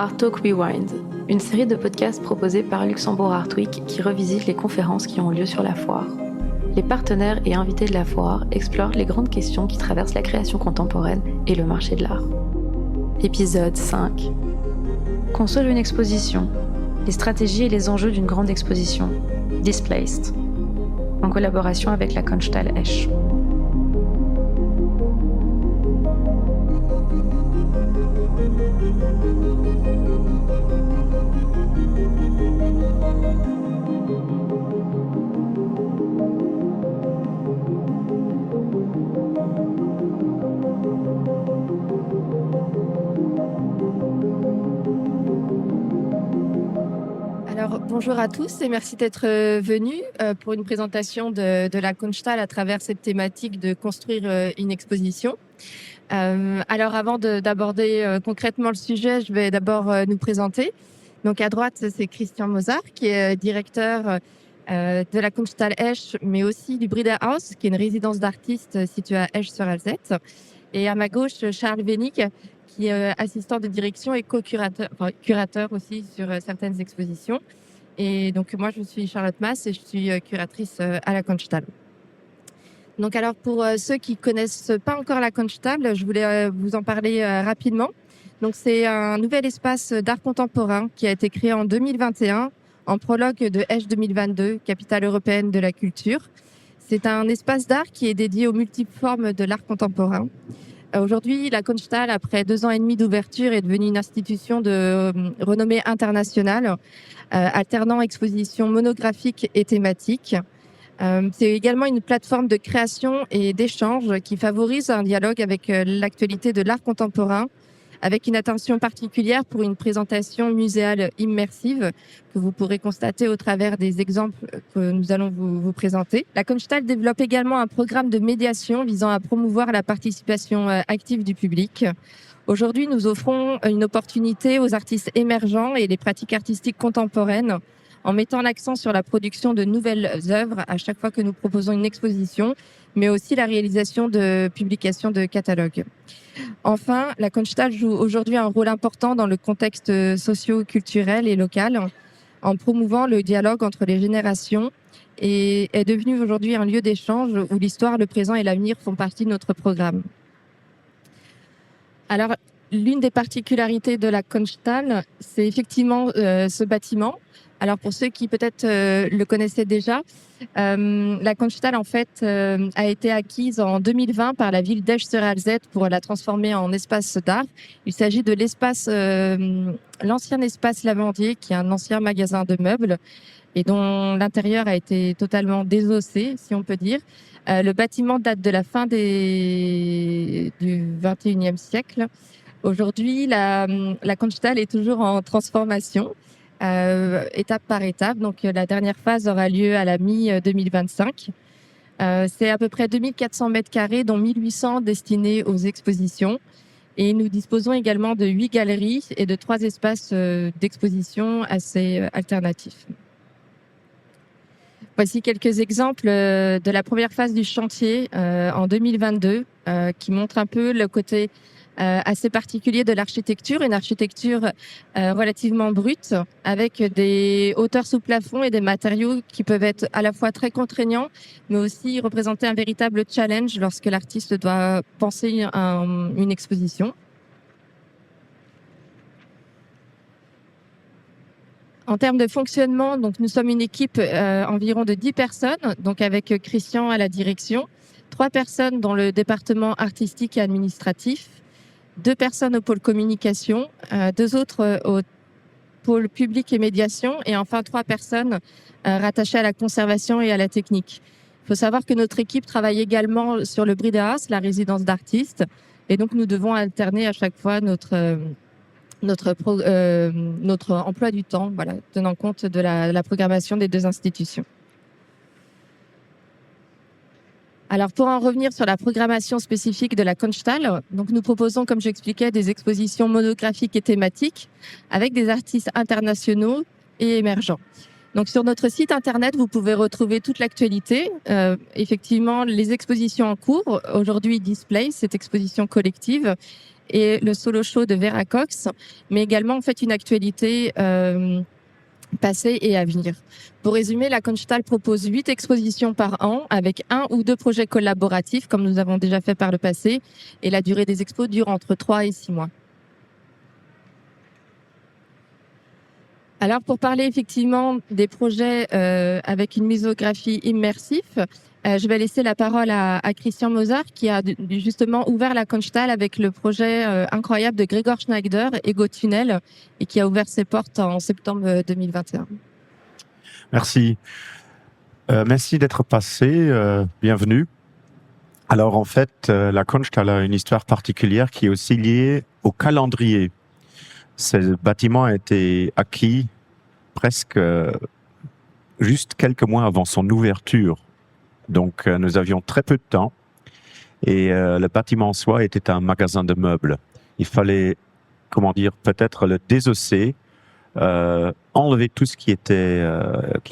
Art Talk Rewind, une série de podcasts proposés par Luxembourg Art Week qui revisite les conférences qui ont lieu sur la foire. Les partenaires et invités de la foire explorent les grandes questions qui traversent la création contemporaine et le marché de l'art. Épisode 5. Construire une exposition. Les stratégies et les enjeux d'une grande exposition. Displaced. En collaboration avec la Kunsthalle Esch. Alors, bonjour à tous et merci d'être venus pour une présentation de la Kunsthalle à travers cette thématique de construire une exposition. Alors, avant d'aborder concrètement le sujet, je vais d'abord nous présenter. Donc, à droite, c'est Christian Mozart, qui est directeur de la Kunsthalle Esch, mais aussi du Brida House, qui est une résidence d'artistes située à Esch-sur-Alzette. Et à ma gauche, Charles Vénic, qui est assistant de direction et co-curateur, curateur aussi sur certaines expositions. Et donc, moi, je suis Charlotte Mass et je suis curatrice à la Kunsthalle. Donc, alors, pour ceux qui connaissent pas encore la Kunsthalle, je voulais vous en parler rapidement. Donc, c'est un nouvel espace d'art contemporain qui a été créé en 2021, en prologue de Esch 2022, capitale européenne de la culture. C'est un espace d'art qui est dédié aux multiples formes de l'art contemporain. Aujourd'hui, la Kunsthalle, après 2 ans et demi d'ouverture, est devenue une institution de renommée internationale, alternant expositions monographiques et thématiques. C'est également une plateforme de création et d'échange qui favorise un dialogue avec l'actualité de l'art contemporain, avec une attention particulière pour une présentation muséale immersive que vous pourrez constater au travers des exemples que nous allons vous présenter. La Kunsthalle développe également un programme de médiation visant à promouvoir la participation active du public. Aujourd'hui, nous offrons une opportunité aux artistes émergents et les pratiques artistiques contemporaines en mettant l'accent sur la production de nouvelles œuvres à chaque fois que nous proposons une exposition, mais aussi la réalisation de publications de catalogues. Enfin, la Kunsthalle joue aujourd'hui un rôle important dans le contexte socio-culturel et local, en promouvant le dialogue entre les générations et est devenue aujourd'hui un lieu d'échange où l'histoire, le présent et l'avenir font partie de notre programme. Alors, l'une des particularités de la Kunsthalle, c'est effectivement ce bâtiment. Alors pour ceux qui peut-être le connaissaient déjà, la Kunsthalle en fait a été acquise en 2020 par la ville d'Esch-sur-Alzette pour la transformer en espace d'art. Il s'agit de l'ancien espace Lavandier, qui est un ancien magasin de meubles et dont l'intérieur a été totalement désossé, si on peut dire. Le bâtiment date de la fin du 21e siècle. Aujourd'hui, la Kunsthalle est toujours en transformation. Étape par étape. Donc, la dernière phase aura lieu à la mi-2025. C'est à peu près 2400 mètres carrés, dont 1800 destinés aux expositions. Et nous disposons également de 8 galeries et de 3 espaces d'exposition assez alternatifs. Voici quelques exemples de la première phase du chantier en 2022 qui montre un peu le côté assez particulier de l'architecture, une architecture relativement brute, avec des hauteurs sous plafond et des matériaux qui peuvent être à la fois très contraignants, mais aussi représenter un véritable challenge lorsque l'artiste doit penser une exposition. En termes de fonctionnement, donc nous sommes une équipe environ de 10 personnes, donc avec Christian à la direction, 3 personnes dans le département artistique et administratif, 2 personnes au pôle communication, 2 autres au pôle public et médiation, et enfin 3 personnes rattachées à la conservation et à la technique. Il faut savoir que notre équipe travaille également sur le Brida House, la résidence d'artistes, et donc nous devons alterner à chaque fois notre emploi du temps, voilà, tenant compte de la programmation des 2 institutions. Alors, pour en revenir sur la programmation spécifique de la Kunsthalle, donc nous proposons, comme j'expliquais, des expositions monographiques et thématiques avec des artistes internationaux et émergents. Donc, sur notre site internet, vous pouvez retrouver toute l'actualité. Effectivement, les expositions en cours. Aujourd'hui, Display, cette exposition collective. et le solo show de Vera Cox, mais également en fait une actualité passée et à venir. Pour résumer, la Kunsthal propose 8 expositions par an avec 1 ou 2 projets collaboratifs, comme nous avons déjà fait par le passé, et la durée des expos dure entre 3 et 6 mois. Alors, pour parler effectivement des projets avec une muséographie immersive, je vais laisser la parole à Christian Mozart, qui a justement ouvert la Kunsthal avec le projet incroyable de Gregor Schneider, Ego Tunnel, et qui a ouvert ses portes en septembre 2021. Merci. Merci d'être passé. Bienvenue. Alors, en fait, la Kunsthal a une histoire particulière qui est aussi liée au calendrier. Ce bâtiment a été acquis presque juste quelques mois avant son ouverture. Donc, nous avions très peu de temps et le bâtiment en soi était un magasin de meubles. Il fallait, peut-être le désosser, enlever tout ce qui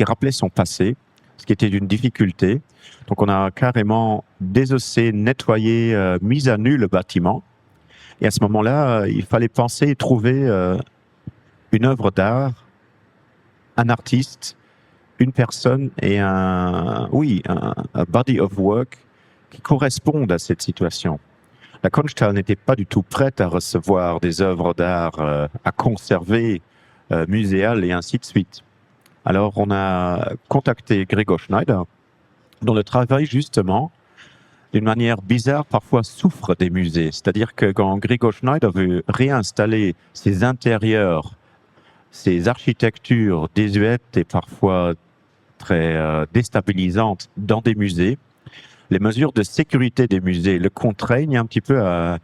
rappelait son passé, ce qui était d'une difficulté. Donc, on a carrément désossé, nettoyé, mis à nu le bâtiment. Et à ce moment-là, il fallait penser et trouver une œuvre d'art, un artiste, une personne et un body of work qui correspondent à cette situation. La Kunsthal n'était pas du tout prête à recevoir des œuvres d'art à conserver, muséales et ainsi de suite. Alors, on a contacté Gregor Schneider, dont le travail, justement, d'une manière bizarre, parfois souffre des musées. C'est-à-dire que quand Gregor Schneider veut réinstaller ses intérieurs, ses architectures désuètes et parfois très déstabilisantes dans des musées, les mesures de sécurité des musées le contraignent un petit peu à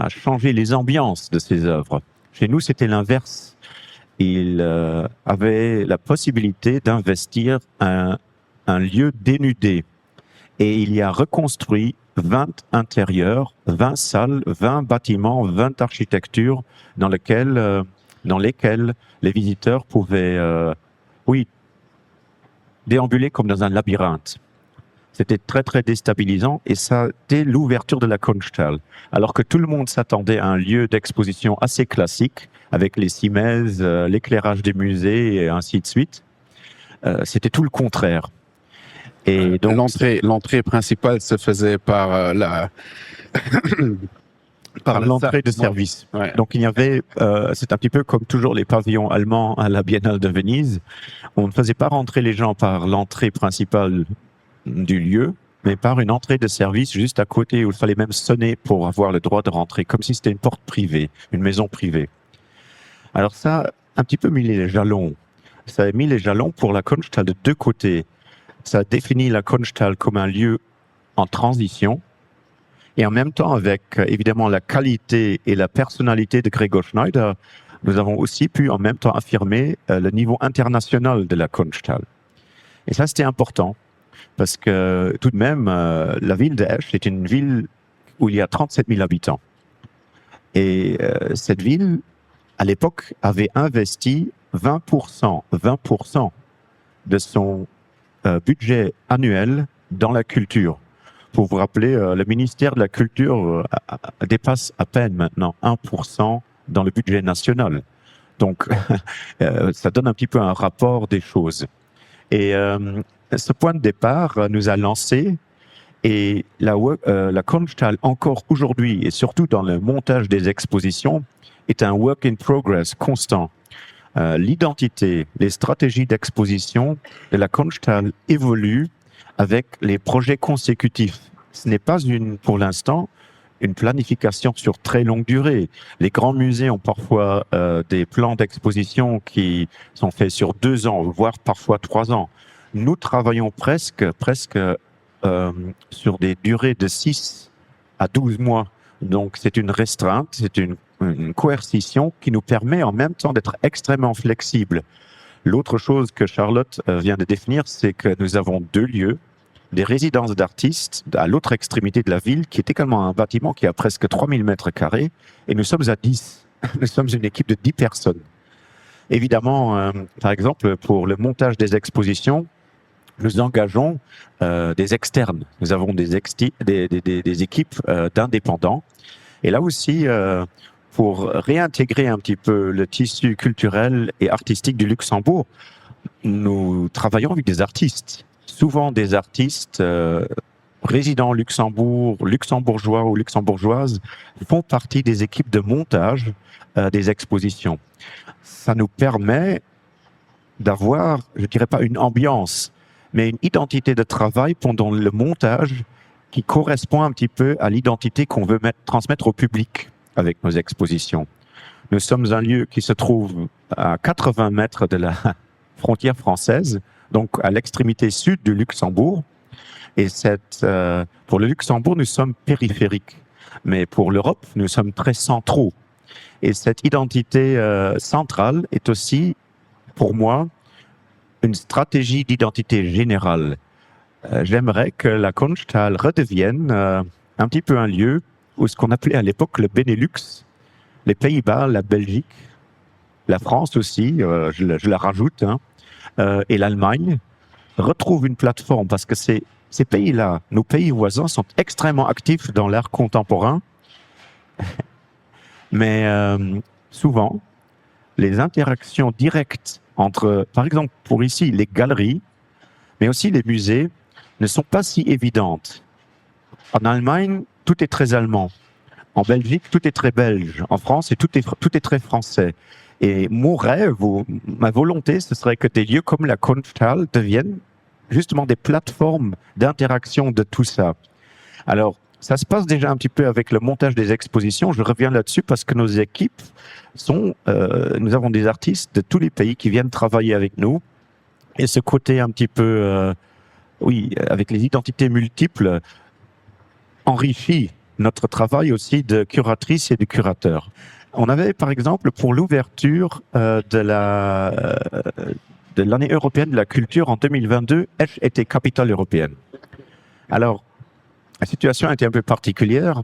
changer les ambiances de ses œuvres. Chez nous, c'était l'inverse. Il avait la possibilité d'investir un lieu dénudé. Et il y a reconstruit 20 intérieurs, 20 salles, 20 bâtiments, 20 architectures dans lesquelles les visiteurs pouvaient déambuler comme dans un labyrinthe. C'était très, très déstabilisant et ça, dès l'ouverture de la Kunsthal, alors que tout le monde s'attendait à un lieu d'exposition assez classique, avec les cimaises, l'éclairage des musées et ainsi de suite, c'était tout le contraire. Et donc, l'entrée principale se faisait par l'entrée de service. Ouais. Donc il y avait, c'est un petit peu comme toujours les pavillons allemands à la Biennale de Venise. On ne faisait pas rentrer les gens par l'entrée principale du lieu, mais par une entrée de service juste à côté où il fallait même sonner pour avoir le droit de rentrer, comme si c'était une porte privée, une maison privée. Alors ça a un petit peu mis les jalons. Ça a mis les jalons pour la Kunsthal de deux côtés. Ça définit la Kunsthal comme un lieu en transition et en même temps avec évidemment la qualité et la personnalité de Gregor Schneider, nous avons aussi pu en même temps affirmer le niveau international de la Kunsthal. Et ça c'était important parce que tout de même la ville d'Esch est une ville où il y a 37 000 habitants. Et cette ville à l'époque avait investi 20% de son budget annuel dans la culture. Pour vous rappeler, le ministère de la Culture dépasse à peine maintenant 1% dans le budget national. Donc, ça donne un petit peu un rapport des choses. Et ce point de départ nous a lancé et la Kunsthal, encore aujourd'hui, et surtout dans le montage des expositions, est un work in progress constant. L'identité, les stratégies d'exposition de la Kunsthal évoluent avec les projets consécutifs. Ce n'est pas pour l'instant, une planification sur très longue durée. Les grands musées ont parfois des plans d'exposition qui sont faits sur 2 ans, voire parfois 3 ans. Nous travaillons presque sur des durées de 6 à 12 mois. Donc c'est une restreinte, c'est une coercition qui nous permet en même temps d'être extrêmement flexible. L'autre chose que Charlotte vient de définir, c'est que nous avons 2 lieux, des résidences d'artistes à l'autre extrémité de la ville, qui est également un bâtiment qui a presque 3000 mètres carrés, et nous sommes à 10. Nous sommes une équipe de 10 personnes. Évidemment, par exemple, pour le montage des expositions, nous engageons des externes. Nous avons des équipes d'indépendants. Et là aussi, pour réintégrer un petit peu le tissu culturel et artistique du Luxembourg, nous travaillons avec des artistes, souvent des artistes résidents au Luxembourg, luxembourgeois ou luxembourgeoises, font partie des équipes de montage des expositions. Ça nous permet d'avoir, je dirais pas une ambiance, mais une identité de travail pendant le montage qui correspond un petit peu à l'identité qu'on veut transmettre au public avec nos expositions. Nous sommes un lieu qui se trouve à 80 mètres de la frontière française, donc à l'extrémité sud du Luxembourg. Et pour le Luxembourg, nous sommes périphériques. Mais pour l'Europe, nous sommes très centraux. Et cette identité centrale est aussi, pour moi, une stratégie d'identité générale. J'aimerais que la Kunsthalle redevienne un petit peu un lieu où ce qu'on appelait à l'époque le Benelux, les Pays-Bas, la Belgique, la France aussi, je la rajoute, et l'Allemagne, retrouvent une plateforme parce que ces pays-là, nos pays voisins, sont extrêmement actifs dans l'art contemporain. Mais souvent, les interactions directes entre, par exemple, pour ici, les galeries, mais aussi les musées, ne sont pas si évidentes. En Allemagne, tout est très allemand. En Belgique, tout est très belge. En France, tout est très français. Et mon rêve, ou ma volonté, ce serait que des lieux comme la Kunsthalle deviennent justement des plateformes d'interaction de tout ça. Alors, ça se passe déjà un petit peu avec le montage des expositions. Je reviens là-dessus parce que nos équipes nous avons des artistes de tous les pays qui viennent travailler avec nous. Et ce côté un petit peu, avec les identités multiples, enrichit notre travail aussi de curatrice et de curateur. On avait, par exemple, pour l'ouverture de l'année européenne de la culture en 2022, Esch était capitale européenne. Alors, la situation était un peu particulière.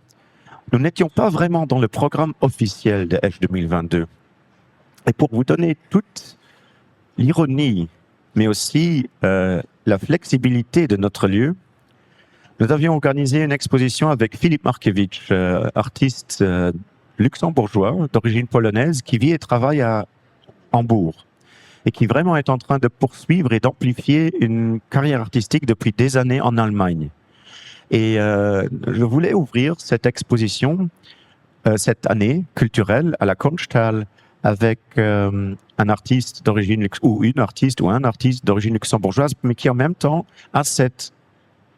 Nous n'étions pas vraiment dans le programme officiel de Esch 2022. Et pour vous donner toute l'ironie, mais aussi la flexibilité de notre lieu, nous avions organisé une exposition avec Filip Markiewicz, artiste luxembourgeois d'origine polonaise qui vit et travaille à Hambourg et qui vraiment est en train de poursuivre et d'amplifier une carrière artistique depuis des années en Allemagne. Et je voulais ouvrir cette exposition cette année culturelle à la Kunsthalle avec un artiste d'origine un artiste d'origine luxembourgeoise, mais qui en même temps a cette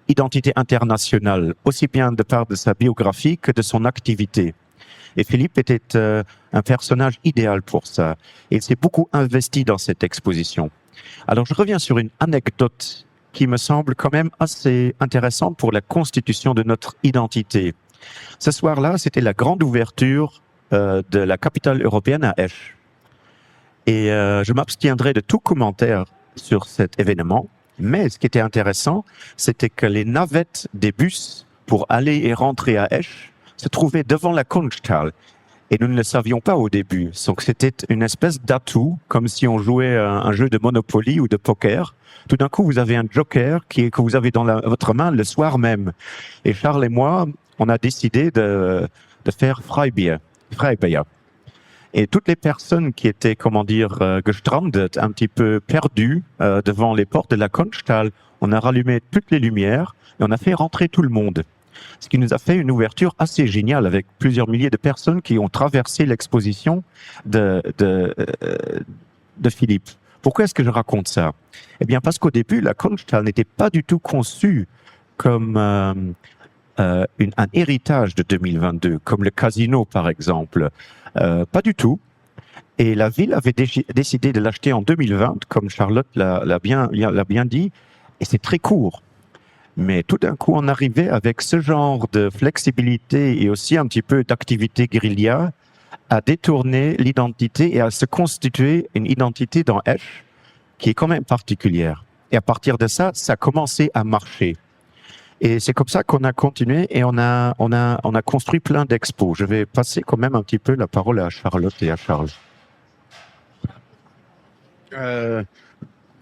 identité internationale, aussi bien de part de sa biographie que de son activité. Et Philippe était un personnage idéal pour ça. Et il s'est beaucoup investi dans cette exposition. Alors je reviens sur une anecdote qui me semble quand même assez intéressante pour la constitution de notre identité. Ce soir-là, c'était la grande ouverture de la capitale européenne à Esch. Et je m'abstiendrai de tout commentaire sur cet événement. Mais ce qui était intéressant, c'était que les navettes des bus pour aller et rentrer à Esch se trouvaient devant la Kunsthalle. Et nous ne le savions pas au début. Donc c'était une espèce d'atout, comme si on jouait un jeu de Monopoly ou de poker. Tout d'un coup, vous avez un joker que vous avez dans votre main le soir même. Et Charles et moi, on a décidé de faire Freibier. Et toutes les personnes qui étaient, gestrandet, un petit peu perdues devant les portes de la Kunsthalle, on a rallumé toutes les lumières et on a fait rentrer tout le monde. Ce qui nous a fait une ouverture assez géniale avec plusieurs milliers de personnes qui ont traversé l'exposition de Philippe. Pourquoi est-ce que je raconte ça? Eh bien, parce qu'au début, la Kunsthalle n'était pas du tout conçue comme un héritage de 2022, comme le casino, par exemple. Pas du tout. Et la ville avait décidé de l'acheter en 2020, comme Charlotte l'a bien dit, et c'est très court. Mais tout d'un coup, on arrivait avec ce genre de flexibilité et aussi un petit peu d'activité guérilla à détourner l'identité et à se constituer une identité dans Esch qui est quand même particulière. Et à partir de ça, ça a commencé à marcher. Et c'est comme ça qu'on a continué et on a construit plein d'expos. Je vais passer quand même un petit peu la parole à Charlotte et à Charles.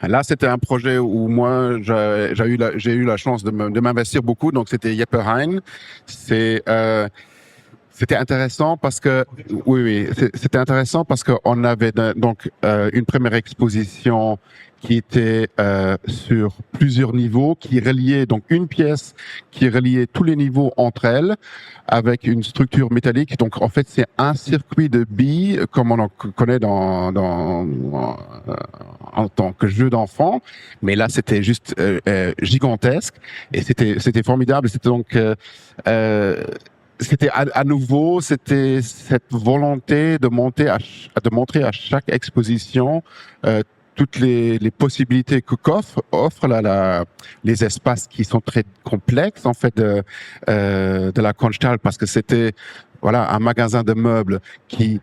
Là, c'était un projet où moi, j'ai eu la chance de m'investir beaucoup. Donc, c'était Jeppe Hein. C'est C'était intéressant parce que c'était intéressant parce qu'on avait donc une première exposition qui était sur plusieurs niveaux, qui reliait donc une pièce qui reliait tous les niveaux entre elles avec une structure métallique. Donc en fait c'est un circuit de billes comme on en connaît en tant que jeu d'enfant, mais là c'était juste gigantesque et c'était formidable. C'était donc c'était à nouveau, c'était cette volonté de montrer à chaque exposition toutes les possibilités offrent les espaces qui sont très complexes en fait de la Kunsthalle, parce que c'était un magasin de meubles qui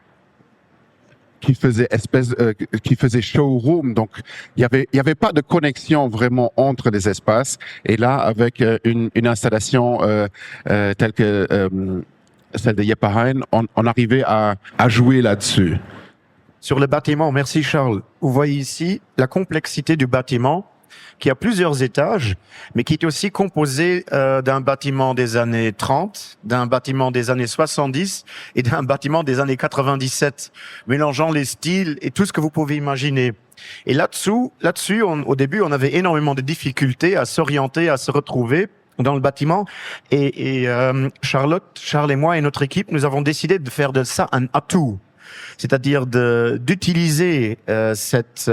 faisait showroom, donc il y avait pas de connexion vraiment entre les espaces. Et là, avec une installation telle que celle de Jeppe-Hein, on arrivait à jouer là-dessus. Sur le bâtiment, merci Charles. Vous voyez ici la complexité du bâtiment qui a plusieurs étages, mais qui est aussi composé d'un bâtiment des années 30, d'un bâtiment des années 70 et d'un bâtiment des années 97, mélangeant les styles et tout ce que vous pouvez imaginer. Et là-dessus, au début, on avait énormément de difficultés à s'orienter, à se retrouver dans le bâtiment. Et Charles et moi et notre équipe, nous avons décidé de faire de ça un atout. C'est-à-dire d'utiliser cette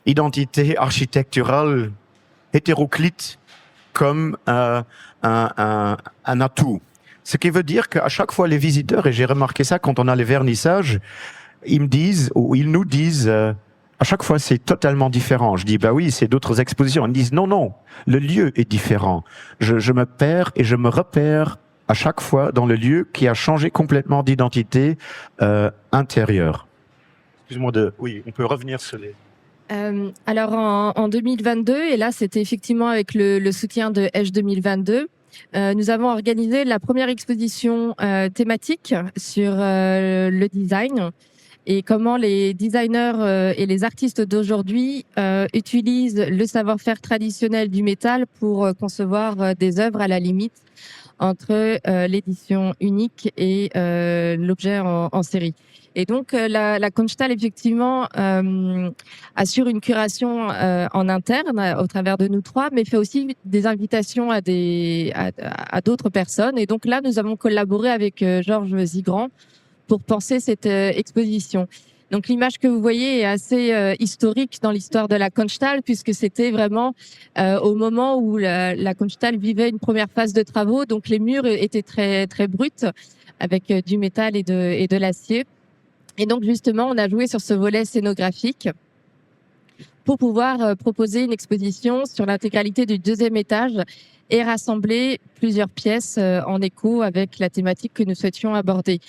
identité architecturale hétéroclite comme un atout. Ce qui veut dire qu'à chaque fois les visiteurs, et j'ai remarqué ça quand on a les vernissages, ils nous disent à chaque fois c'est totalement différent. Je dis bah oui, c'est d'autres expositions. Ils disent non, le lieu est différent. Je me perds et je me repère à chaque fois dans le lieu qui a changé complètement d'identité intérieure. Excuse-moi oui, on peut revenir sur les... Alors en 2022, et là c'était effectivement avec le soutien de H 2022, nous avons organisé la première exposition thématique sur le design et comment les designers et les artistes d'aujourd'hui utilisent le savoir-faire traditionnel du métal pour concevoir des œuvres à la limite entre l'édition unique et l'objet en série. Et donc la Kunsthalle effectivement assure une curation en interne au travers de nous trois, mais fait aussi des invitations à d'autres personnes. Et donc là, nous avons collaboré avec Georges Zigrand pour penser cette exposition. Donc l'image que vous voyez est assez historique dans l'histoire de la Kunsthalle, puisque c'était vraiment au moment où la Kunsthalle vivait une première phase de travaux. Donc les murs étaient très très bruts avec du métal et de l'acier. Et donc justement, on a joué sur ce volet scénographique pour pouvoir proposer une exposition sur l'intégralité du deuxième étage et rassembler plusieurs pièces en écho avec la thématique que nous souhaitions aborder.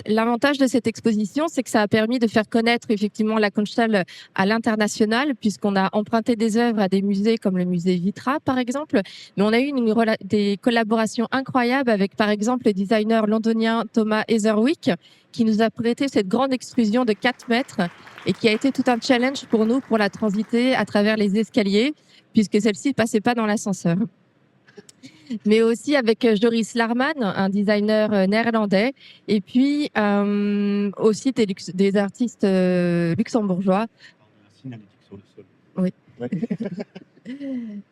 L'avantage de cette exposition, c'est que ça a permis de faire connaître effectivement la Kunsthalle à l'international, puisqu'on a emprunté des œuvres à des musées comme le musée Vitra, par exemple, mais on a eu des collaborations incroyables avec, par exemple, le designer londonien Thomas Heatherwick, qui nous a prêté cette grande extrusion de 4 mètres et qui a été tout un challenge pour nous pour la transiter à travers les escaliers, puisque celle-ci ne passait pas dans l'ascenseur. Mais aussi avec Joris Larman, un designer néerlandais, et puis aussi des artistes luxembourgeois. Oui.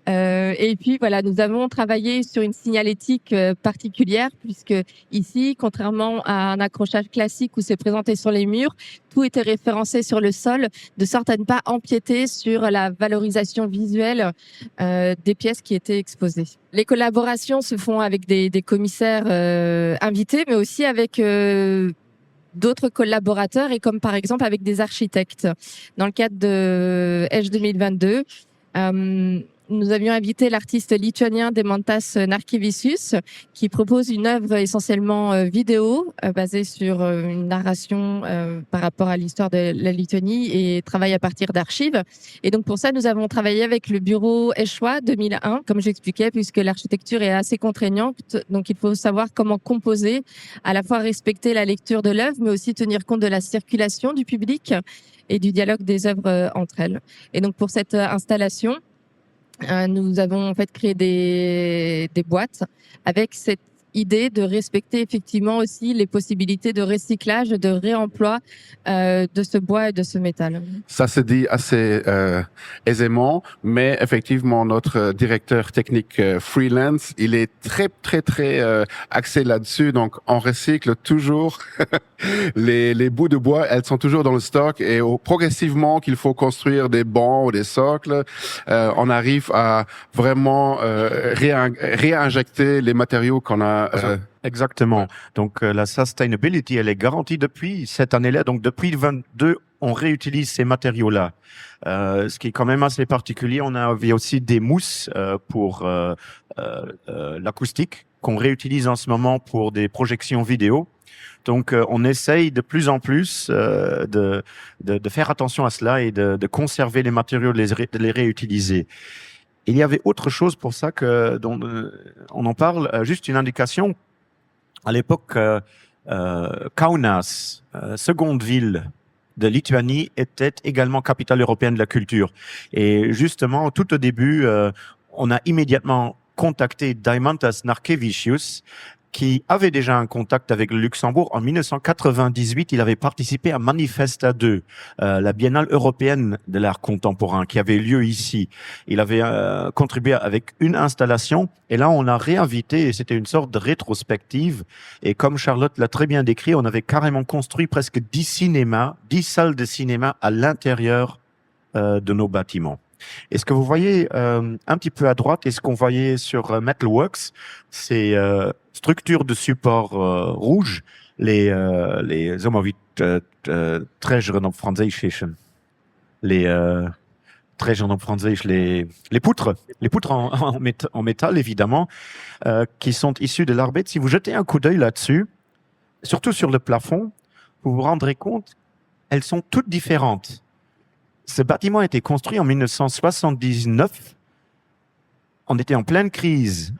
Et puis voilà, nous avons travaillé sur une signalétique particulière, puisque ici, contrairement à un accrochage classique où c'est présenté sur les murs, tout était référencé sur le sol, de sorte à ne pas empiéter sur la valorisation visuelle des pièces qui étaient exposées. Les collaborations se font avec des commissaires invités, mais aussi avec d'autres collaborateurs, et comme par exemple avec des architectes. Dans le cadre de H 2022, nous avions invité l'artiste lituanien Demantas Narkevičius, qui propose une œuvre essentiellement vidéo basée sur une narration par rapport à l'histoire de la Lituanie et travaille à partir d'archives. Et donc pour ça, nous avons travaillé avec le bureau Echois 2001, comme j'expliquais, puisque l'architecture est assez contraignante. Donc il faut savoir comment composer, à la fois respecter la lecture de l'œuvre, mais aussi tenir compte de la circulation du public et du dialogue des œuvres entre elles. Et donc pour cette installation, nous avons en fait créé des boîtes avec cette idée de respecter effectivement aussi les possibilités de recyclage, de réemploi de ce bois et de ce métal. Ça se dit assez aisément, mais effectivement, notre directeur technique freelance, il est très axé là-dessus. Donc, on recycle toujours les bouts de bois. Elles sont toujours dans le stock et progressivement qu'il faut construire des bancs ou des socles, on arrive à vraiment réinjecter les matériaux qu'on a. Exactement. Donc la sustainability, elle est garantie depuis cette année-là. Donc depuis 2022, on réutilise ces matériaux-là. Ce qui est quand même assez particulier. On avait aussi des mousses pour l'acoustique qu'on réutilise en ce moment pour des projections vidéo. Donc on essaye de plus en plus de faire attention à cela et de conserver les matériaux, de les réutiliser. Il y avait autre chose pour ça dont on en parle. Juste une indication. À l'époque, Kaunas, seconde ville de Lituanie, était également capitale européenne de la culture. Et justement, tout au début, on a immédiatement contacté Deimantas Narkevičius, qui avait déjà un contact avec le Luxembourg. En 1998, il avait participé à Manifesta 2, la biennale européenne de l'art contemporain qui avait lieu ici. Il avait contribué avec une installation et là, on l'a réinvité et c'était une sorte de rétrospective. Et comme Charlotte l'a très bien décrit, on avait carrément construit presque 10 salles de cinéma à l'intérieur de nos bâtiments. Et ce que vous voyez un petit peu à droite, et ce qu'on voyait sur Metalworks, c'est structure de support rouge, les Treasuren op Französisch, les poutres en métal évidemment, qui sont issues de l'Arbeit. Si vous jetez un coup d'œil là-dessus, surtout sur le plafond, vous vous rendrez compte, elles sont toutes différentes. Ce bâtiment a été construit en 1979. On était en pleine crise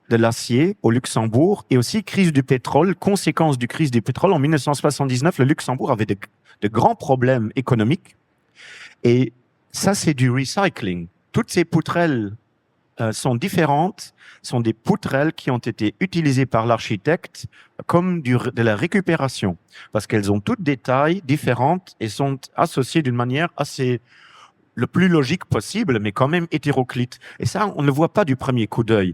de l'acier au Luxembourg et aussi crise du pétrole. Conséquence du crise du pétrole, en 1979, le Luxembourg avait de grands problèmes économiques. Et ça, c'est du recycling. Toutes ces poutrelles sont différentes, sont des poutrelles qui ont été utilisées par l'architecte comme de la récupération, parce qu'elles ont toutes des tailles différentes et sont associées d'une manière assez le plus logique possible, mais quand même hétéroclite. Et ça, on ne le voit pas du premier coup d'œil.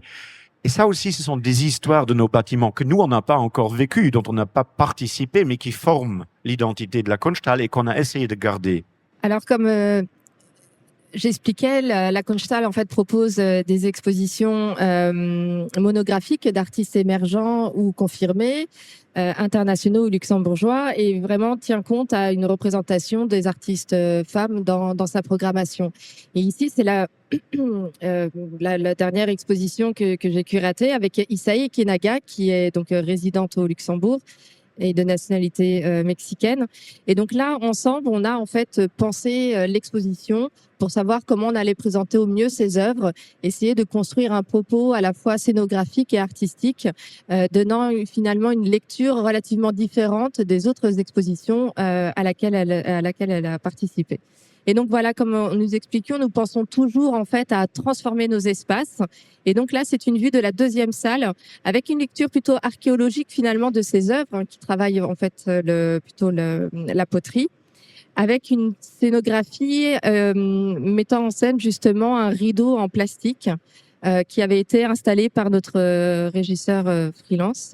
Et ça aussi, ce sont des histoires de nos bâtiments que nous, on n'a pas encore vécu, dont on n'a pas participé, mais qui forment l'identité de la Kunsthalle et qu'on a essayé de garder. Alors, comme j'expliquais, la Kunsthalle en fait propose des expositions monographiques d'artistes émergents ou confirmés, internationaux ou luxembourgeois, et vraiment tient compte à une représentation des artistes femmes dans sa programmation. Et ici, c'est la dernière exposition que j'ai curatée avec Isaïe Kenaga, qui est donc résidente au Luxembourg et de nationalité mexicaine. Et donc là, ensemble, on a en fait pensé l'exposition pour savoir comment on allait présenter au mieux ces œuvres, essayer de construire un propos à la fois scénographique et artistique, donnant finalement une lecture relativement différente des autres expositions à laquelle elle a participé. Et donc voilà, comme nous expliquions, nous pensons toujours en fait à transformer nos espaces. Et donc là, c'est une vue de la deuxième salle avec une lecture plutôt archéologique finalement de ces œuvres qui travaillent en fait la poterie, avec une scénographie mettant en scène justement un rideau en plastique qui avait été installé par notre régisseur freelance.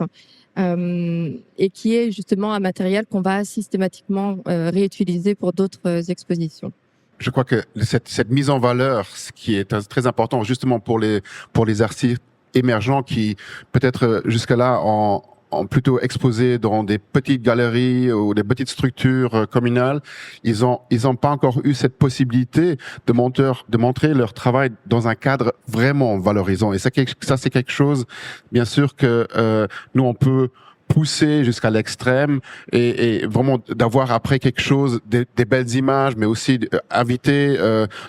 Et qui est justement un matériel qu'on va systématiquement réutiliser pour d'autres expositions. Je crois que cette mise en valeur, ce qui est très important justement pour les artistes émergents qui peut-être jusque-là ont plutôt exposé dans des petites galeries ou des petites structures communales, ils ont pas encore eu cette possibilité de montrer leur travail dans un cadre vraiment valorisant. Et ça c'est quelque chose, bien sûr, que nous on peut pousser jusqu'à l'extrême et vraiment d'avoir après quelque chose, des belles images, mais aussi inviter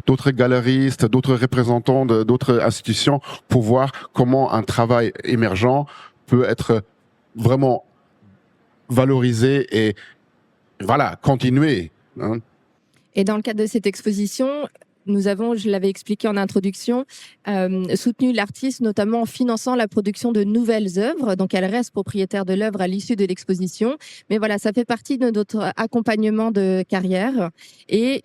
d'autres galeristes, d'autres représentants d'autres institutions pour voir comment un travail émergent peut être vraiment valorisé et voilà, continuer. Hein. Et dans le cadre de cette exposition, nous avons, je l'avais expliqué en introduction, soutenu l'artiste notamment en finançant la production de nouvelles œuvres. Donc, elle reste propriétaire de l'œuvre à l'issue de l'exposition. Mais voilà, ça fait partie de notre accompagnement de carrière. Et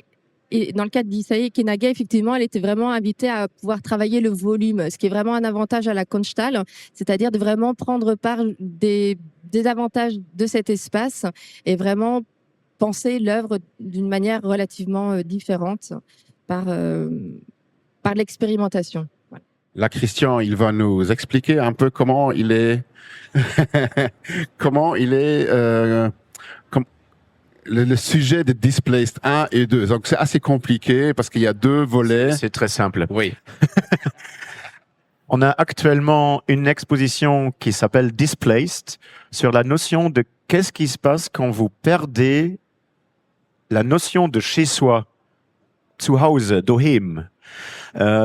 dans le cas d'Isae Kenaga, effectivement, elle était vraiment invitée à pouvoir travailler le volume, ce qui est vraiment un avantage à la Kunsthalle, c'est-à-dire de vraiment prendre part des avantages de cet espace et vraiment penser l'œuvre d'une manière relativement différente par l'expérimentation. Voilà. Là, Christian, il va nous expliquer un peu comment il est, le sujet de Displaced 1 et 2. Donc, c'est assez compliqué parce qu'il y a deux volets. C'est très simple. Oui. On a actuellement une exposition qui s'appelle Displaced sur la notion de qu'est-ce qui se passe quand vous perdez la notion de chez soi, zu Hause, daheim.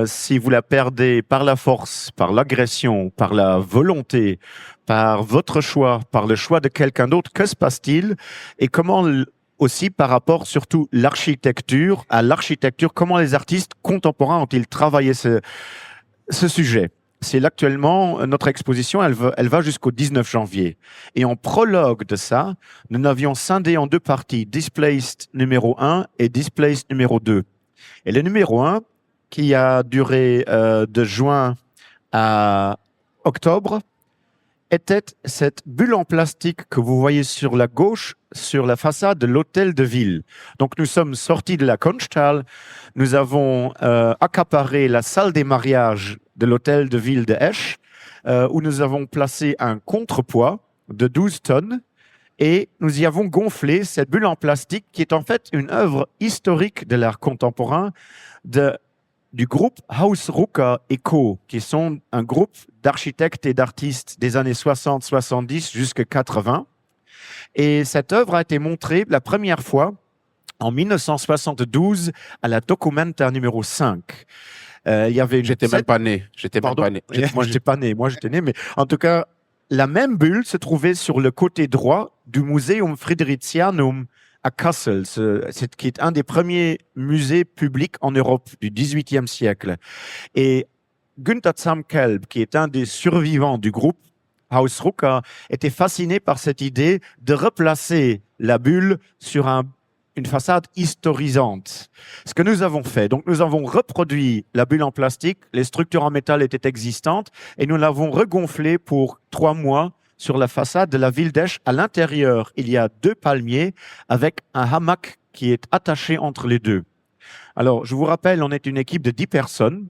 Si vous la perdez par la force, par l'agression, par la volonté, par votre choix, par le choix de quelqu'un d'autre, que se passe-t-il? Et comment aussi par rapport surtout à l'architecture, comment les artistes contemporains ont-ils travaillé ce sujet? C'est actuellement notre exposition, elle va jusqu'au 19 janvier. Et en prologue de ça, nous avions scindé en deux parties, Displaced numéro 1 et Displaced numéro 2. Et le numéro 1, qui a duré de juin à octobre, était cette bulle en plastique que vous voyez sur la gauche, sur la façade de l'hôtel de ville. Donc nous sommes sortis de la Kunsthalle, nous avons accaparé la salle des mariages de l'hôtel de ville de Esch, où nous avons placé un contrepoids de 12 tonnes et nous y avons gonflé cette bulle en plastique qui est en fait une œuvre historique de l'art contemporain du groupe Haus Rucker & Co., qui sont un groupe d'architectes et d'artistes des années 60, 70 jusqu'à 80. Et cette œuvre a été montrée la première fois en 1972 à la Documenta numéro 5. Il y avait J'étais même pas né. Moi, j'étais pas né. Moi, j'étais né. Mais en tout cas, la même bulle se trouvait sur le côté droit du Museum Fridericianum à Kassel, qui est un des premiers musées publics en Europe du XVIIIe siècle. Et Günther Zamkelb, qui est un des survivants du groupe Haus Rucker, était fasciné par cette idée de replacer la bulle sur une façade historisante. Ce que nous avons fait, donc nous avons reproduit la bulle en plastique, les structures en métal étaient existantes, et nous l'avons regonflée pour 3 mois sur la façade de la ville d'Esch. À l'intérieur, il y a 2 palmiers avec un hamac qui est attaché entre les deux. Alors, je vous rappelle, on est une équipe de 10 personnes.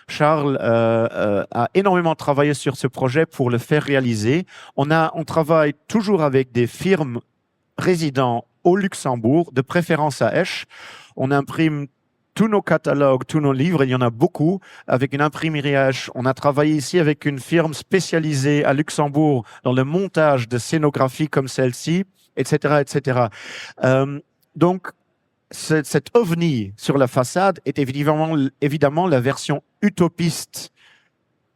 Charles a énormément travaillé sur ce projet pour le faire réaliser. On travaille toujours avec des firmes résidents au Luxembourg, de préférence à Esch. On imprime tous nos catalogues, tous nos livres, il y en a beaucoup, avec une imprimerie à Esch. On a travaillé ici avec une firme spécialisée à Luxembourg dans le montage de scénographie comme celle-ci, etc., etc. Donc, cet ovni sur la façade est évidemment la version utopiste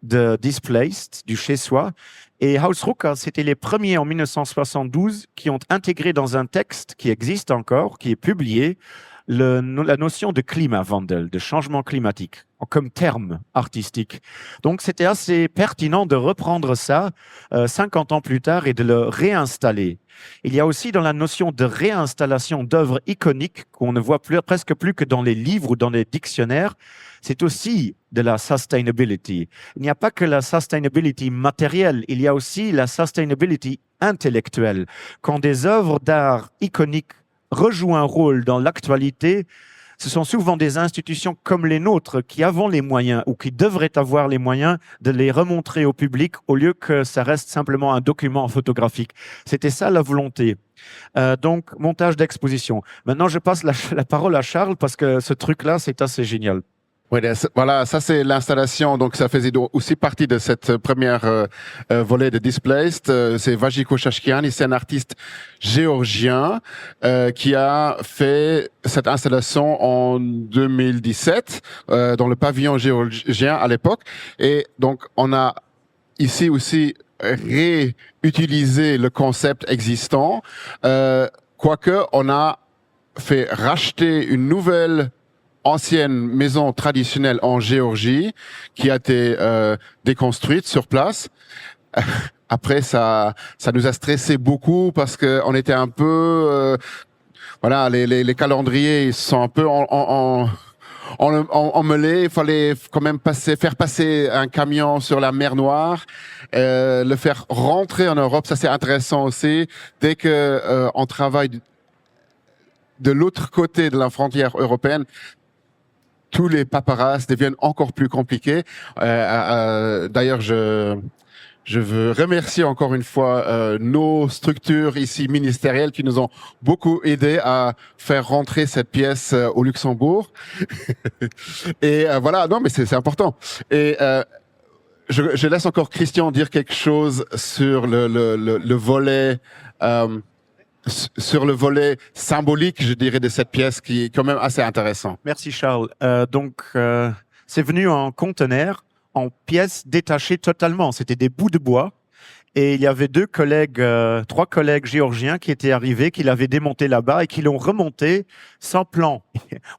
de Displaced, du chez-soi. Et Haus Rucker, c'était les premiers en 1972 qui ont intégré dans un texte qui existe encore, qui est publié, la notion de Klimawandel, de changement climatique, comme terme artistique. Donc, c'était assez pertinent de reprendre ça 50 ans plus tard et de le réinstaller. Il y a aussi dans la notion de réinstallation d'œuvres iconiques qu'on ne voit presque plus que dans les livres ou dans les dictionnaires, c'est aussi de la sustainability. Il n'y a pas que la sustainability matérielle, il y a aussi la sustainability intellectuelle. Quand des œuvres d'art iconiques rejouent un rôle dans l'actualité, ce sont souvent des institutions comme les nôtres qui avons les moyens ou qui devraient avoir les moyens de les remontrer au public au lieu que ça reste simplement un document photographique. C'était ça la volonté. Donc, montage d'exposition. Maintenant, je passe la parole à Charles parce que ce truc-là, c'est assez génial. Oui, voilà, ça c'est l'installation. Donc ça faisait aussi partie de cette première volet de Displaced. C'est Vajiko Shashkiani, c'est un artiste géorgien qui a fait cette installation en 2017 dans le pavillon géorgien à l'époque. Et donc on a ici aussi réutilisé le concept existant, quoique on a fait racheter une nouvelle ancienne maison traditionnelle en Géorgie qui a été déconstruite sur place. Après, ça nous a stressé beaucoup parce que on était un peu, voilà, les calendriers ils sont un peu emmêlés. Il fallait quand même faire passer un camion sur la mer Noire, le faire rentrer en Europe. Ça c'est intéressant aussi. Dès que on travaille de l'autre côté de la frontière européenne, tous les paperasses deviennent encore plus compliqués. D'ailleurs, je veux remercier encore une fois nos structures ici ministérielles qui nous ont beaucoup aidés à faire rentrer cette pièce au Luxembourg. Et voilà, non mais c'est important. Et je laisse encore Christian dire quelque chose sur le volet sur le volet symbolique, je dirais, de cette pièce qui est quand même assez intéressant. Merci Charles. C'est venu en conteneur, en pièces détachées totalement. C'était des bouts de bois. Et il y avait trois collègues géorgiens qui étaient arrivés, qui l'avaient démonté là-bas et qui l'ont remonté sans plan.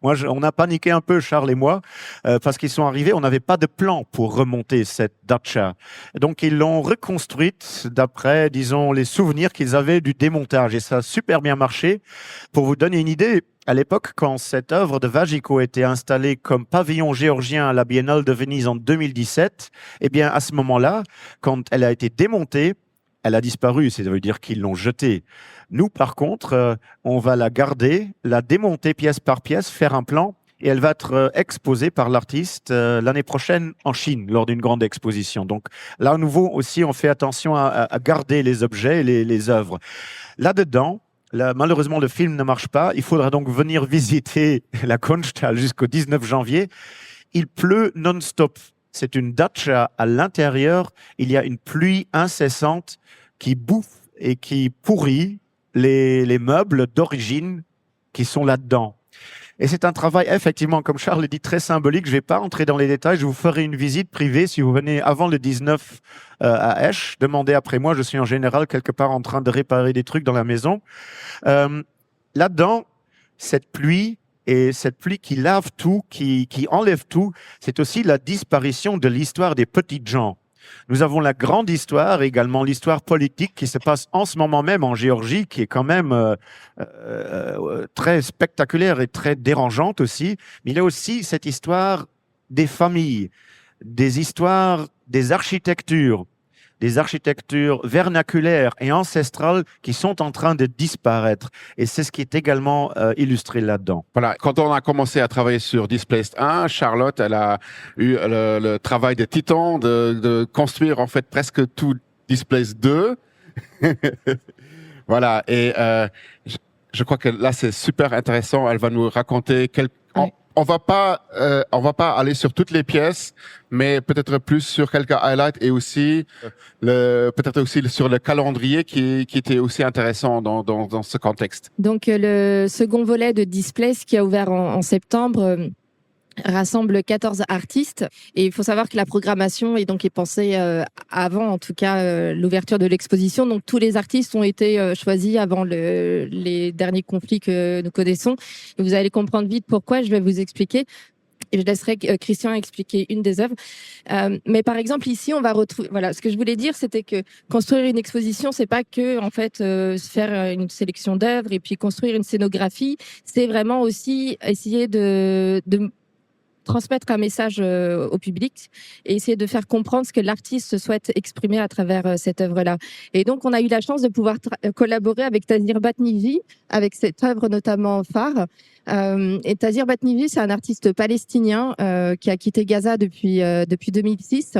On a paniqué un peu, Charles et moi, parce qu'ils sont arrivés, on n'avait pas de plan pour remonter cette dacha. Donc ils l'ont reconstruite d'après, disons, les souvenirs qu'ils avaient du démontage. Et ça a super bien marché. Pour vous donner une idée, à l'époque, quand cette œuvre de Vajiko a été installée comme pavillon géorgien à la Biennale de Venise en 2017, eh bien, à ce moment-là, quand elle a été démontée, elle a disparu, ça veut dire qu'ils l'ont jetée. Nous, par contre, on va la garder, la démonter pièce par pièce, faire un plan, et elle va être exposée par l'artiste l'année prochaine en Chine, lors d'une grande exposition. Donc là, à nouveau, aussi, on fait attention à garder les objets et les œuvres. Là-dedans, malheureusement, le film ne marche pas. Il faudra donc venir visiter la Kunsthalle jusqu'au 19 janvier. Il pleut non-stop. C'est une dacha à l'intérieur. Il y a une pluie incessante qui bouffe et qui pourrit les meubles d'origine qui sont là-dedans. Et c'est un travail, effectivement, comme Charles le dit, très symbolique. Je ne vais pas entrer dans les détails. Je vous ferai une visite privée si vous venez avant le 19 à Esch. Demandez après moi. Je suis en général quelque part en train de réparer des trucs dans la maison. Là-dedans, cette pluie et cette pluie qui lave tout, qui enlève tout, c'est aussi la disparition de l'histoire des petites gens. Nous avons la grande histoire, également l'histoire politique qui se passe en ce moment même en Géorgie, qui est quand même très spectaculaire et très dérangeante aussi. Mais il y a aussi cette histoire des familles, des histoires des architectures vernaculaires et ancestrales qui sont en train de disparaître. Et c'est ce qui est également illustré là-dedans. Voilà, quand on a commencé à travailler sur Displaced 1, Charlotte, elle a eu le travail de titan de construire en fait presque tout Displaced 2. Voilà, et je crois que là c'est super intéressant. Elle va nous raconter on va pas aller sur toutes les pièces, mais peut-être plus sur quelques highlights et aussi peut-être aussi sur le calendrier qui était aussi intéressant dans ce contexte. Donc le second volet de Displace qui a ouvert en septembre rassemble 14 artistes et il faut savoir que la programmation est pensée avant en tout cas l'ouverture de l'exposition. Donc tous les artistes ont été choisis avant les derniers conflits que nous connaissons et vous allez comprendre vite pourquoi. Je vais vous expliquer et je laisserai Christian expliquer une des œuvres. Mais par exemple ici on va retrouver, voilà, ce que je voulais dire c'était que construire une exposition c'est pas que en fait faire une sélection d'œuvres et puis construire une scénographie, c'est vraiment aussi essayer de transmettre un message au public et essayer de faire comprendre ce que l'artiste souhaite exprimer à travers cette œuvre-là. Et donc, on a eu la chance de pouvoir collaborer avec Tazir Batnivi, avec cette œuvre notamment phare. Et Tazir Batnivi, c'est un artiste palestinien qui a quitté Gaza depuis 2006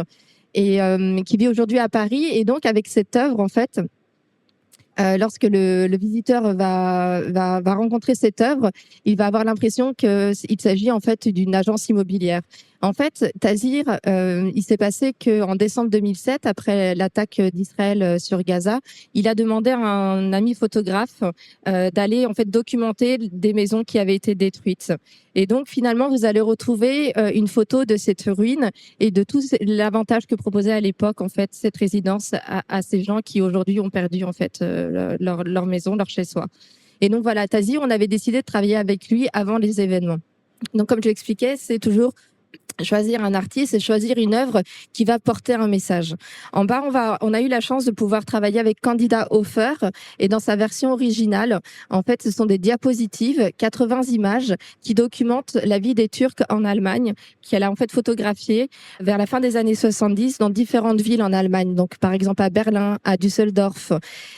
et qui vit aujourd'hui à Paris. Et donc, avec cette œuvre, en fait, lorsque le visiteur va rencontrer cette œuvre, il va avoir l'impression qu'il s'agit en fait d'une agence immobilière. En fait, Tazir, il s'est passé qu'en décembre 2007, après l'attaque d'Israël sur Gaza, il a demandé à un ami photographe d'aller en fait documenter des maisons qui avaient été détruites. Et donc finalement, vous allez retrouver une photo de cette ruine et de tout l'avantage que proposait à l'époque en fait cette résidence à ces gens qui aujourd'hui ont perdu en fait leur maison, leur chez-soi. Et donc voilà, Tazir, on avait décidé de travailler avec lui avant les événements. Donc, comme je l'expliquais, c'est toujours choisir un artiste et choisir une œuvre qui va porter un message. En bas, on a eu la chance de pouvoir travailler avec Candida Hofer et dans sa version originale, en fait, ce sont des diapositives, 80 images qui documentent la vie des Turcs en Allemagne, qu'elle a en fait photographiée vers la fin des années 70 dans différentes villes en Allemagne. Donc, par exemple, à Berlin, à Düsseldorf.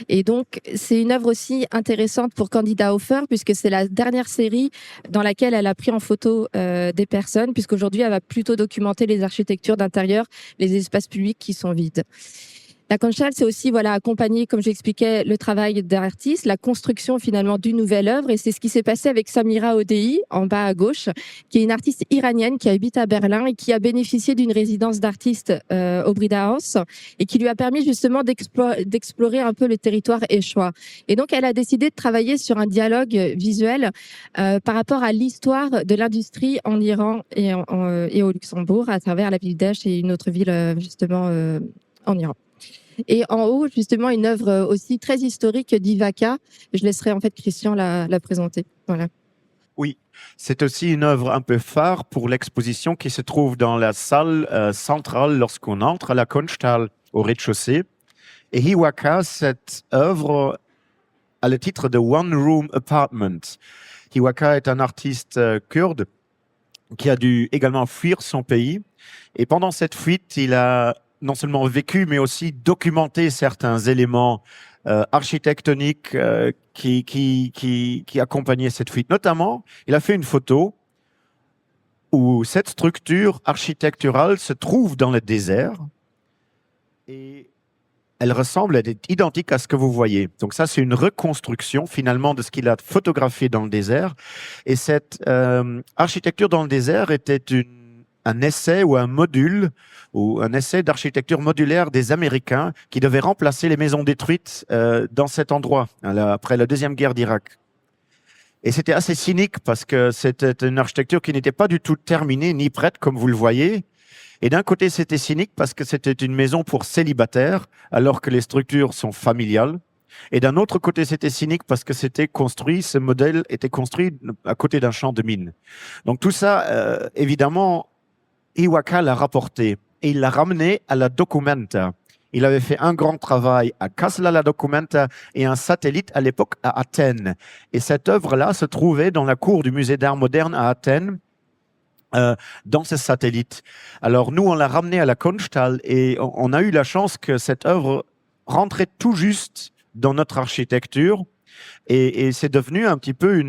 Et donc, c'est une œuvre aussi intéressante pour Candida Hofer puisque c'est la dernière série dans laquelle elle a pris en photo des personnes, puisqu'aujourd'hui, elle va plutôt documenter les architectures d'intérieur, les espaces publics qui sont vides. La Kunsthalle, c'est aussi accompagner, comme j'expliquais, le travail d'artiste, la construction finalement d'une nouvelle œuvre. Et c'est ce qui s'est passé avec Samira Odei, en bas à gauche, qui est une artiste iranienne qui habite à Berlin et qui a bénéficié d'une résidence d'artiste au Brida House et qui lui a permis justement d'explorer un peu le territoire échois. Et donc, elle a décidé de travailler sur un dialogue visuel par rapport à l'histoire de l'industrie en Iran et au Luxembourg, à travers la ville d'Esch et une autre ville justement en Iran. Et en haut, justement, une œuvre aussi très historique d'Ivaka. Je laisserai en fait Christian la présenter. Voilà. Oui, c'est aussi une œuvre un peu phare pour l'exposition qui se trouve dans la salle centrale lorsqu'on entre à la Kunsthalle au rez-de-chaussée. Et Hiwaka, cette œuvre a le titre de One Room Apartment. Hiwaka est un artiste kurde qui a dû également fuir son pays. Et pendant cette fuite, il a non seulement vécu, mais aussi documenté certains éléments architectoniques qui accompagnaient cette fuite. Notamment, il a fait une photo où cette structure architecturale se trouve dans le désert et elle ressemble, elle est identique à ce que vous voyez. Donc ça, c'est une reconstruction finalement de ce qu'il a photographié dans le désert. Et cette architecture dans le désert était un essai ou un module ou un essai d'architecture modulaire des Américains qui devait remplacer les maisons détruites dans cet endroit après la Deuxième Guerre d'Irak. Et c'était assez cynique parce que c'était une architecture qui n'était pas du tout terminée ni prête, comme vous le voyez. Et d'un côté, c'était cynique parce que c'était une maison pour célibataires, alors que les structures sont familiales. Et d'un autre côté, c'était cynique parce que ce modèle était construit à côté d'un champ de mines. Donc tout ça, évidemment, Hiwaka l'a rapporté et il l'a ramené à la Documenta. Il avait fait un grand travail à Kassel à la Documenta et un satellite à l'époque à Athènes. Et cette œuvre-là se trouvait dans la cour du musée d'art moderne à Athènes, dans ce satellite. Alors nous, on l'a ramené à la Kunsthalle et on a eu la chance que cette œuvre rentrait tout juste dans notre architecture et c'est devenu un petit peu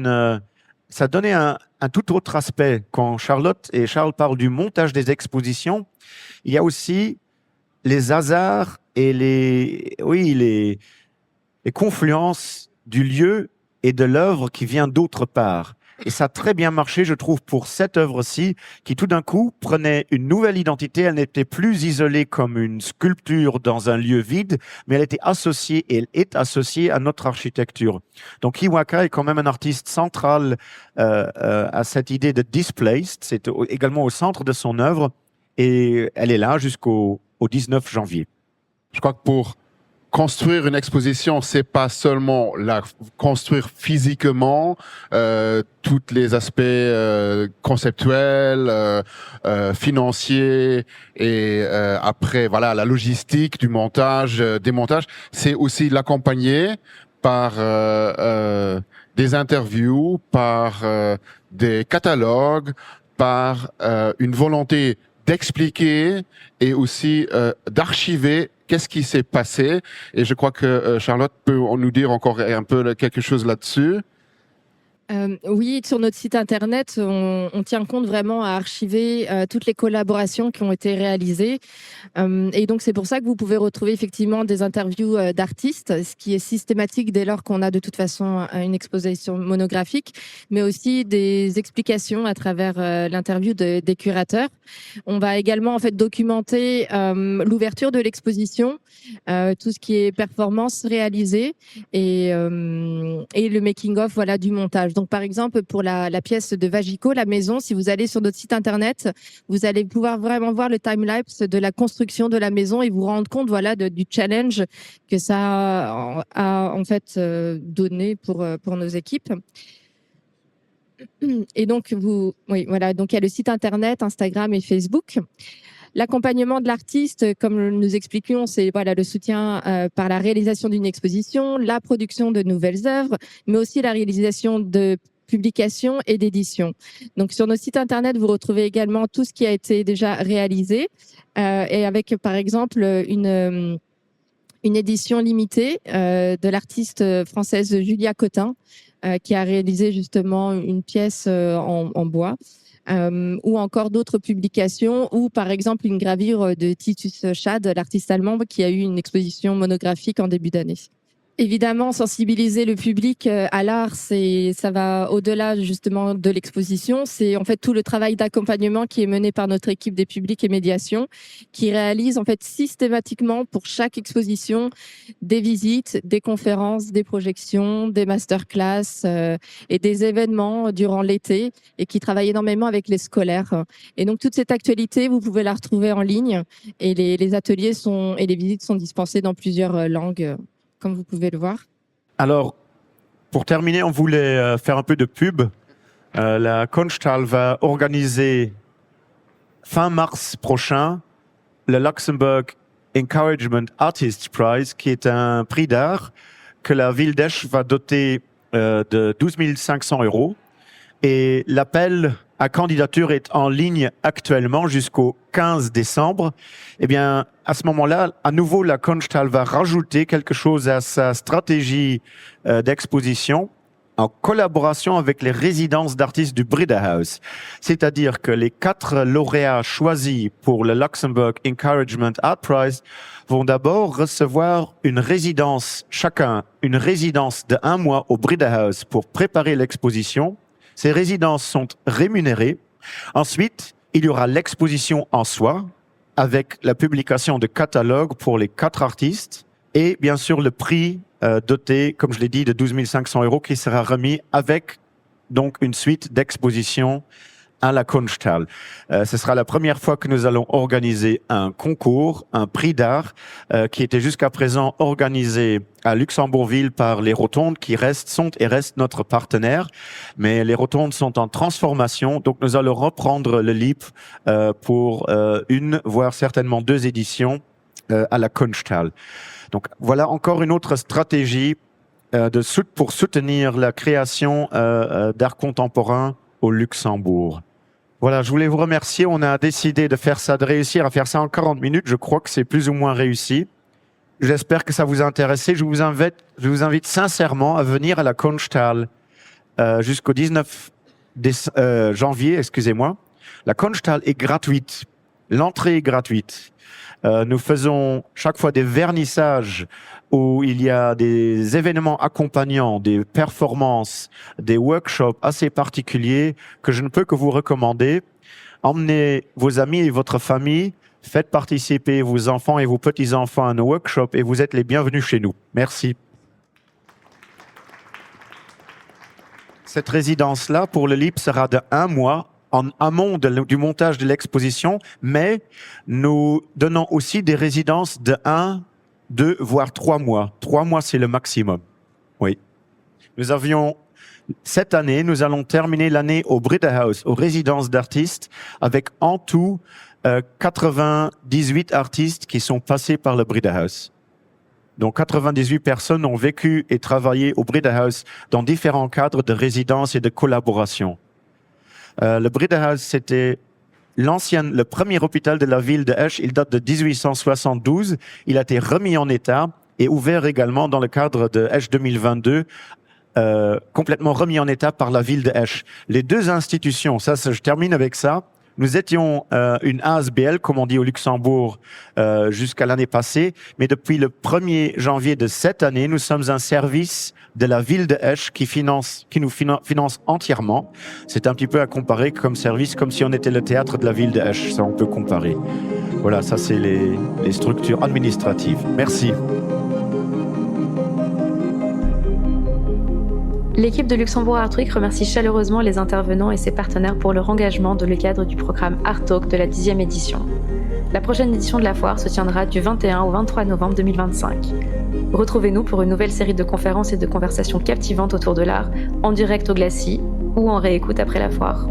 ça donnait un tout autre aspect. Quand Charlotte et Charles parlent du montage des expositions, il y a aussi les hasards et les confluences du lieu et de l'œuvre qui vient d'autre part. Et ça a très bien marché, je trouve, pour cette œuvre-ci, qui tout d'un coup prenait une nouvelle identité. Elle n'était plus isolée comme une sculpture dans un lieu vide, mais elle était associée, et elle est associée à notre architecture. Donc Hiwaka est quand même un artiste central à cette idée de displaced. C'est également au centre de son œuvre, et elle est là jusqu'au 19 janvier. Je crois que pour construire une exposition, c'est pas seulement la construire physiquement, tous les aspects conceptuels, financiers et après voilà la logistique du montage, démontage. C'est aussi l'accompagner par des interviews, par des catalogues, par une volonté d'expliquer et aussi d'archiver qu'est-ce qui s'est passé. Et je crois que Charlotte peut nous dire encore un peu quelque chose là-dessus. Oui, sur notre site internet, on tient compte vraiment à archiver toutes les collaborations qui ont été réalisées. Et donc, c'est pour ça que vous pouvez retrouver effectivement des interviews d'artistes, ce qui est systématique dès lors qu'on a de toute façon une exposition monographique, mais aussi des explications à travers l'interview des curateurs. On va également en fait documenter l'ouverture de l'exposition, tout ce qui est performance réalisée et le making-of du montage. Donc, par exemple, pour la pièce de Vagico, la maison, si vous allez sur notre site internet, vous allez pouvoir vraiment voir le time-lapse de la construction de la maison et vous rendre compte du challenge que ça a en fait donné pour nos équipes. Et donc, donc il y a le site internet, Instagram et Facebook. L'accompagnement de l'artiste, comme nous expliquions, c'est le soutien par la réalisation d'une exposition, la production de nouvelles œuvres, mais aussi la réalisation de publications et d'éditions. Donc, sur nos sites internet, vous retrouvez également tout ce qui a été déjà réalisé, et avec, par exemple, une édition limitée de l'artiste française Julia Cotin, qui a réalisé justement une pièce en bois, ou encore d'autres publications, ou par exemple une gravure de Titus Schad, l'artiste allemand, qui a eu une exposition monographique en début d'année. Évidemment, sensibiliser le public à l'art, ça va au-delà justement de l'exposition. C'est en fait tout le travail d'accompagnement qui est mené par notre équipe des publics et médiation, qui réalise en fait systématiquement pour chaque exposition des visites, des conférences, des projections, des masterclass et des événements durant l'été, et qui travaille énormément avec les scolaires. Et donc toute cette actualité, vous pouvez la retrouver en ligne, et les ateliers et les visites sont dispensés dans plusieurs langues, comme vous pouvez le voir. Alors, pour terminer, on voulait faire un peu de pub. La Kunsthalle va organiser fin mars prochain le Luxembourg Encouragement Artist Prize, qui est un prix d'art que la ville d'Esch va doter de 12 500 €. Et l'appel à candidature est en ligne actuellement jusqu'au 15 décembre. Eh bien, à ce moment-là, à nouveau, la Kunsthalle va rajouter quelque chose à sa stratégie d'exposition en collaboration avec les résidences d'artistes du Brederhaus. C'est-à-dire que les 4 lauréats choisis pour le Luxembourg Encouragement Art Prize vont d'abord recevoir une résidence, chacun une résidence de 1 mois au Brederhaus pour préparer l'exposition. Ces résidences sont rémunérées. Ensuite, il y aura l'exposition en soi, avec la publication de catalogues pour les 4 artistes, et bien sûr le prix doté, comme je l'ai dit, de 12 500 € qui sera remis avec donc une suite d'expositions à la Kunsthalle. Ce sera la première fois que nous allons organiser un concours, un prix d'art, qui était jusqu'à présent organisé à Luxembourgville par les Rotondes, qui sont et restent notre partenaire. Mais les Rotondes sont en transformation, donc nous allons reprendre le LIP pour une, voire certainement 2 éditions à la Kunsthalle. Donc voilà encore une autre stratégie pour soutenir la création d'art contemporain au Luxembourg. Voilà, je voulais vous remercier. On a décidé de réussir à faire ça en 40 minutes. Je crois que c'est plus ou moins réussi. J'espère que ça vous a intéressé. Je vous invite sincèrement à venir à la Kunsthalle jusqu'au 19 janvier, excusez-moi. La Kunsthalle est gratuite. L'entrée est gratuite. Nous faisons chaque fois des vernissages où il y a des événements accompagnants, des performances, des workshops assez particuliers que je ne peux que vous recommander. Emmenez vos amis et votre famille, faites participer vos enfants et vos petits-enfants à nos workshops et vous êtes les bienvenus chez nous. Merci. Cette résidence-là, pour le LIP, sera de 1 mois en amont du montage de l'exposition, mais nous donnons aussi des résidences de 1, 2, voire 3 mois. 3 mois, c'est le maximum. Oui. Cette année, nous allons terminer l'année au Brederhaus, aux résidences d'artistes, avec en tout 98 artistes qui sont passés par le Brederhaus. Donc 98 personnes ont vécu et travaillé au Brederhaus dans différents cadres de résidence et de collaboration. Le Brederhaus, c'était le premier hôpital de la ville de Esch. Il date de 1872. Il a été remis en état et ouvert également dans le cadre de Esch 2022, complètement remis en état par la ville de Esch. Les 2 institutions, je termine avec ça. Nous étions une ASBL, comme on dit au Luxembourg, jusqu'à l'année passée, mais depuis le 1er janvier de cette année, nous sommes un service de la ville de Esch qui nous finance entièrement. C'est un petit peu à comparer comme service, comme si on était le théâtre de la ville de Esch. Ça, on peut comparer. Voilà, ça c'est les structures administratives. Merci. L'équipe de Luxembourg Art Week remercie chaleureusement les intervenants et ses partenaires pour leur engagement dans le cadre du programme Art Talk de la 10e édition. La prochaine édition de la foire se tiendra du 21 au 23 novembre 2025. Retrouvez-nous pour une nouvelle série de conférences et de conversations captivantes autour de l'art, en direct au Glacis, ou en réécoute après la foire.